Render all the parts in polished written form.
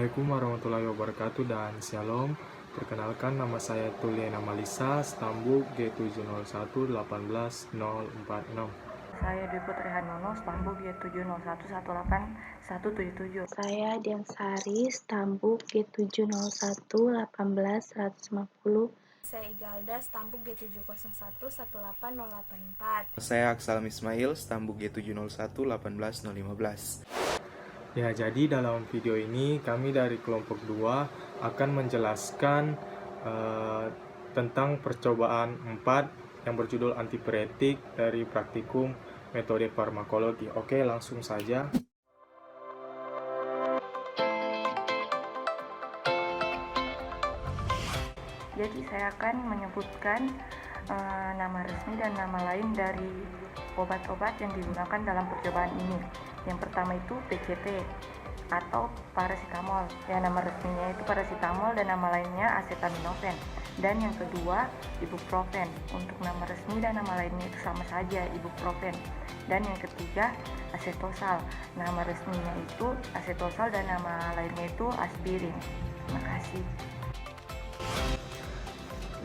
Assalamualaikum warahmatullahi wabarakatuh dan Shalom. Perkenalkan, nama saya Tuliana Malisa, Stambuk G701-18046. Saya Dwi Putri Hanono, Stambuk G701-18177. Saya Dian Sari, Stambuk G701-18150. Saya Igalda, Stambuk G701-18084. Saya Aksalam Ismail, Stambuk G701-18015. Ya, jadi dalam video ini kami dari kelompok 2 akan menjelaskan tentang percobaan 4 yang berjudul antipiretik dari praktikum metode farmakologi. Oke, langsung saja. Jadi saya akan menyebutkan nama resmi dan nama lain dari obat-obat yang digunakan dalam percobaan ini. Yang pertama itu PCP atau paracetamol. Ya, nama resminya itu paracetamol dan nama lainnya acetaminophen. Dan yang kedua ibuprofen. Untuk nama resmi dan nama lainnya itu sama saja, ibuprofen. Dan yang ketiga acetosal. Nama resminya itu acetosal dan nama lainnya itu aspirin. Terima kasih.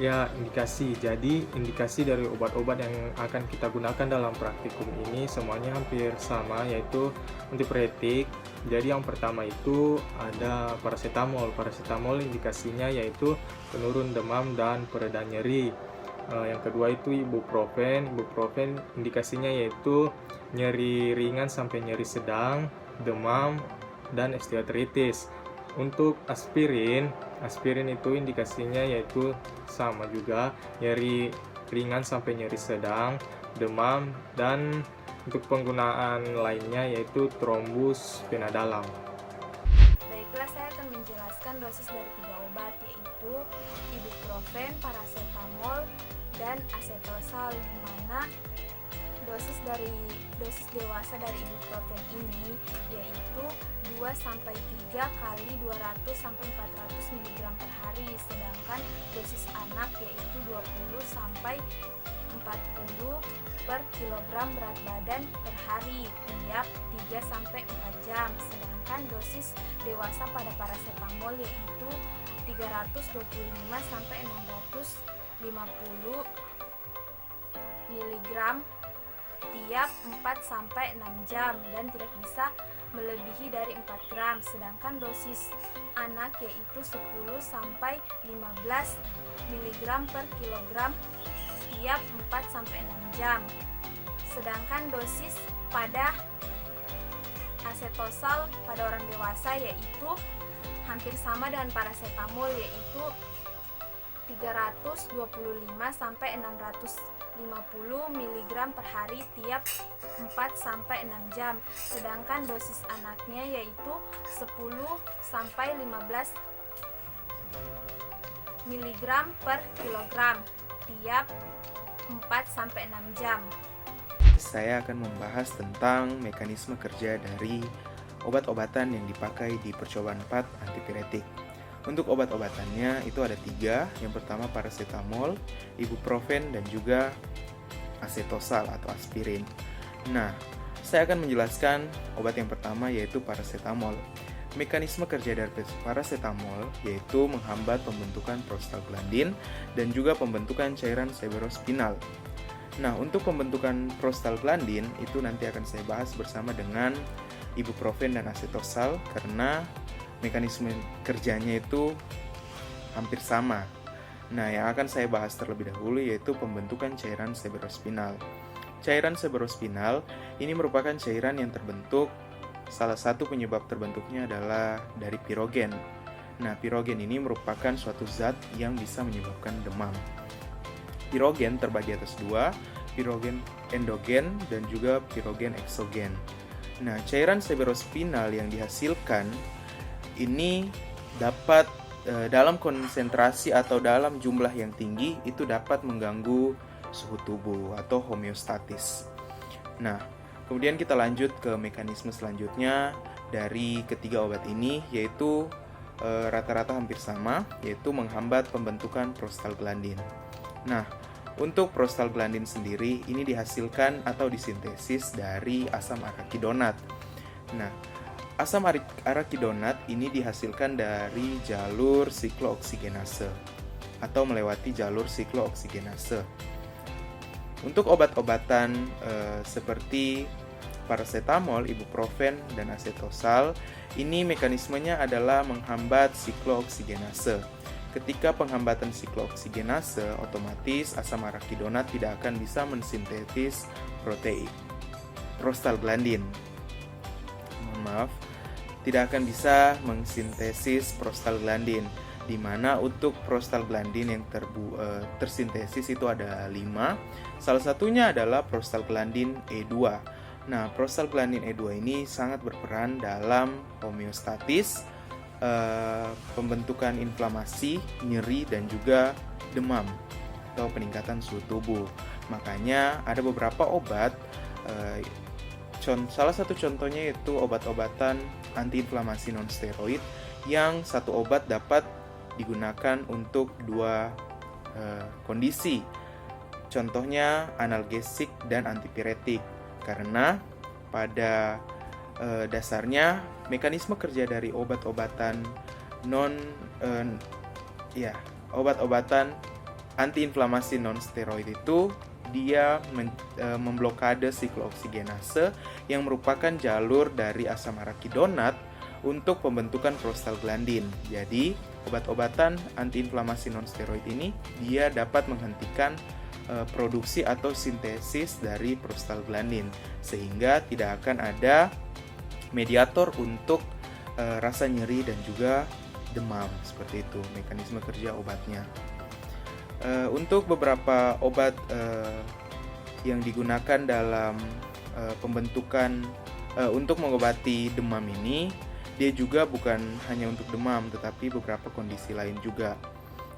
Ya, indikasi. Jadi, indikasi dari obat-obat yang akan kita gunakan dalam praktikum ini semuanya hampir sama, yaitu antipiretik. Jadi, yang pertama itu ada paracetamol. Paracetamol indikasinya yaitu penurun demam dan pereda nyeri. Yang kedua itu ibuprofen. Ibuprofen indikasinya yaitu nyeri ringan sampai nyeri sedang, demam, dan osteoartritis. Untuk aspirin itu indikasinya yaitu sama juga, nyeri ringan sampai nyeri sedang, demam, dan untuk penggunaan lainnya yaitu trombus vena dalam. Baiklah, saya akan menjelaskan dosis dari 3 obat, yaitu ibuprofen, paracetamol, dan acetosal, di mana dosis dewasa dari ibuprofen ini yaitu 2-3 kali 200-400 mg per hari, sedangkan dosis anak yaitu 20-40 per kilogram berat badan per hari tiap 3-4 jam, sedangkan dosis dewasa pada paracetamol yaitu 325-650 mg tiap 4-6 jam dan tidak bisa melebihi dari 4 gram, sedangkan dosis anak yaitu 10-15 mg per kilogram tiap 4-6 jam, sedangkan dosis pada acetosal pada orang dewasa yaitu hampir sama dengan paracetamol, yaitu 325-650 mg per hari tiap 4-6 jam, sedangkan dosis anaknya yaitu 10-15 mg per kilogram tiap 4-6 jam. Saya akan membahas tentang mekanisme kerja dari obat-obatan yang dipakai di percobaan 4 antipiretik. Untuk obat-obatannya itu ada 3. Yang pertama paracetamol, ibuprofen, dan juga acetosal atau aspirin. Nah, saya akan menjelaskan obat yang pertama yaitu paracetamol. Mekanisme kerja dari paracetamol yaitu menghambat pembentukan prostaglandin dan juga pembentukan cairan cerebrospinal. Nah, untuk pembentukan prostaglandin itu nanti akan saya bahas bersama dengan ibuprofen dan acetosal karena mekanisme kerjanya itu hampir sama. Nah, yang akan saya bahas terlebih dahulu yaitu pembentukan cairan cerebrospinal. Cairan cerebrospinal ini merupakan cairan yang terbentuk, salah satu penyebab terbentuknya adalah dari pirogen. Nah, pirogen ini merupakan suatu zat yang bisa menyebabkan demam. Pirogen terbagi atas 2, pirogen endogen dan juga pirogen eksogen. Nah, cairan cerebrospinal yang dihasilkan ini dapat dalam konsentrasi atau dalam jumlah yang tinggi itu dapat mengganggu suhu tubuh atau homeostatis. Nah, kemudian kita lanjut ke mekanisme selanjutnya dari ketiga obat ini, yaitu rata-rata hampir sama, yaitu menghambat pembentukan prostaglandin. Nah, untuk prostaglandin sendiri ini dihasilkan atau disintesis dari asam arakidonat. Nah, Asam arakidonat ini dihasilkan dari jalur siklooksigenase atau melewati jalur siklooksigenase. Untuk obat-obatan seperti paracetamol, ibuprofen, dan asetosal, ini mekanismenya adalah menghambat siklooksigenase. Ketika penghambatan siklooksigenase, otomatis asam arakidonat tidak akan bisa mensintetis protein prostaglandin. Tidak akan bisa mensintesis prostaglandin, di mana untuk prostaglandin yang tersintesis itu ada 5. Salah satunya adalah prostaglandin E2. Nah, prostaglandin E2 ini sangat berperan dalam homeostatis, pembentukan inflamasi, nyeri, dan juga demam atau peningkatan suhu tubuh. Makanya ada beberapa obat, salah satu contohnya yaitu obat-obatan antiinflamasi non-steroid yang satu obat dapat digunakan untuk 2 kondisi. Contohnya analgesik dan antipiretik, karena pada dasarnya mekanisme kerja dari obat-obatan obat-obatan antiinflamasi non-steroid itu dia memblokade siklooksigenase yang merupakan jalur dari asam arakidonat untuk pembentukan prostaglandin. Jadi, obat-obatan antiinflamasi non-steroid ini dia dapat menghentikan produksi atau sintesis dari prostaglandin, sehingga tidak akan ada mediator untuk rasa nyeri dan juga demam. Seperti itu mekanisme kerja obatnya. Untuk beberapa obat yang digunakan dalam pembentukan untuk mengobati demam ini, dia juga bukan hanya untuk demam, tetapi beberapa kondisi lain juga.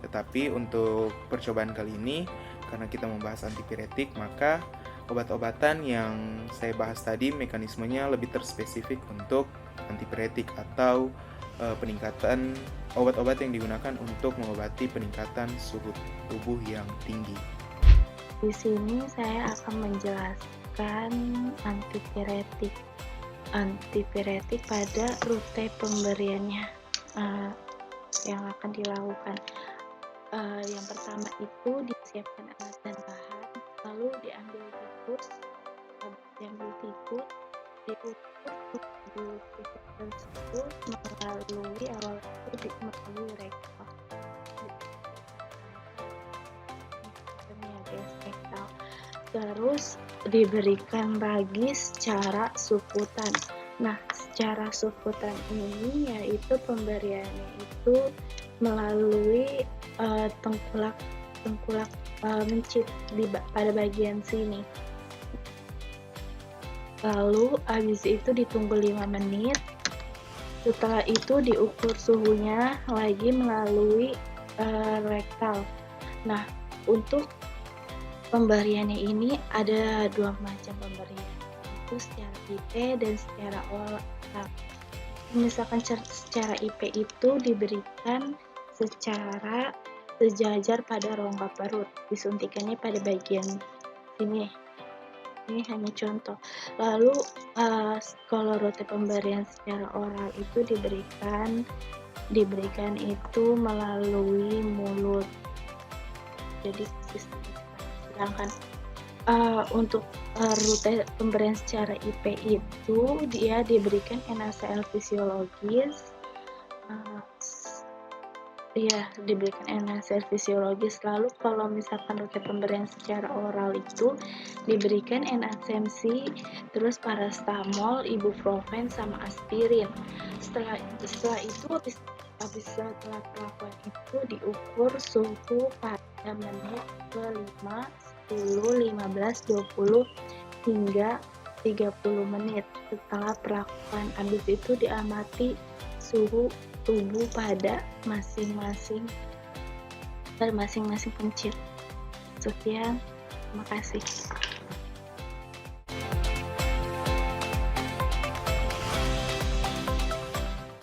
Tetapi untuk percobaan kali ini, karena kita membahas antipiretik, maka obat-obatan yang saya bahas tadi mekanismenya lebih terspesifik untuk antipiretik atau peningkatan obat-obat yang digunakan untuk mengobati peningkatan suhu tubuh yang tinggi. Di sini saya akan menjelaskan antipiretik. Antipiretik pada rute pemberiannya yang akan dilakukan. Yang pertama itu disiapkan alat dan bahan, lalu diambil tikus, diukur tersebut melalui awal itu melalui rektal. Terus diberikan lagi secara suputan. Nah, secara suputan ini yaitu pemberiannya itu melalui tengkulak mencit pada bagian sini. Lalu habis itu ditunggu 5 menit. Setelah itu diukur suhunya lagi melalui rektal. Nah, untuk pemberiannya ini ada 2 macam pemberian, itu secara IP dan secara oral. Misalkan secara IP itu diberikan secara sejajar pada rongga perut, disuntikannya pada bagian sini. Ini hanya contoh. Lalu kalau rute pemberian secara oral itu diberikan itu melalui mulut. Jadi sedangkan untuk rute pemberian secara IP itu dia diberikan NaCl fisiologis. Diberikan NaCl fisiologis. Lalu kalau misalkan rute pemberian secara oral itu diberikan NACMC, terus paracetamol, ibuprofen, sama aspirin. Setelah itu setelah pelakuan itu diukur suhu pada menit ke-5, 10, 15, 20 hingga 30 menit. Setelah pelakuan habis itu diamati suhu tubuh pada masing-masing pencit. Sekian, terima kasih.